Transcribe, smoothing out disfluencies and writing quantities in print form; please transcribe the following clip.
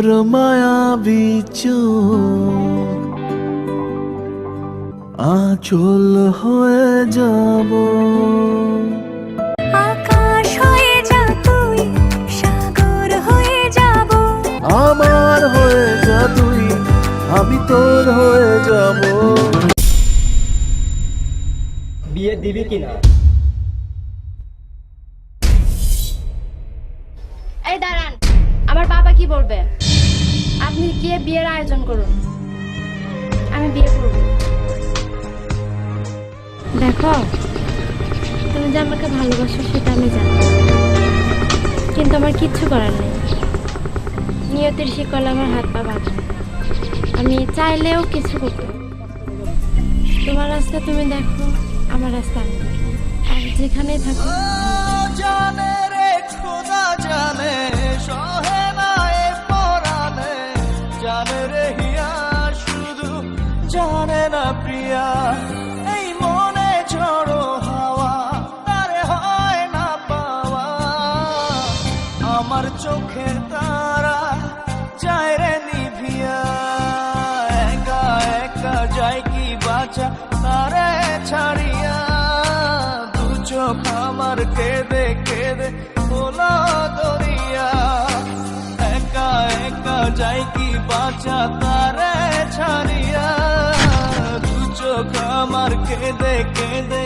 তোর মায়াবী চোখ আঁচল হয়ে যাব। আকাশ হয়ে যা তুই, সাগর হয়ে যাব। আমার হয়ে যা তুই, আমি তোর হয়ে যাব। বিয়ে দিবি কিনা? এই দাঁড়ান, আমার বাবা কি বলবে? আপনি গিয়ে বিয়ের আয়োজন করুন, আমি বিয়ে করব। দেখো, তুমি যে আমাকে ভালোবাসো সেটা আমি জানি, কিন্তু আমার কিচ্ছু করার নেই। নিয়তির শিকল আমার হাত পা বাঁধা, আমি চাইলেও কিছু করতে পারি। তোমার রাস্তা তুমি দেখো, আমার রাস্তা আমি দেখো, আর যেখানেই থাকো। জানে রে খোদা জানে, সহে না এ পরানে, জানে রে হিয়া শুধু জানে না প্রিয়া। এই মনে ঝড়ো হাওয়া তারে হয় না পাওয়া, আমার চোখের তারা যায় রে নিভিয়া। একা একা যায় কি বাঁচা তারে ছাড়িয়া, দু চোখ আমার কেঁদে কেঁদে হলো দরিয়া। একা একা যায় কি বাঁচা তারে ছাড়িয়া, দু চোখ আমার কেঁদে কেঁদে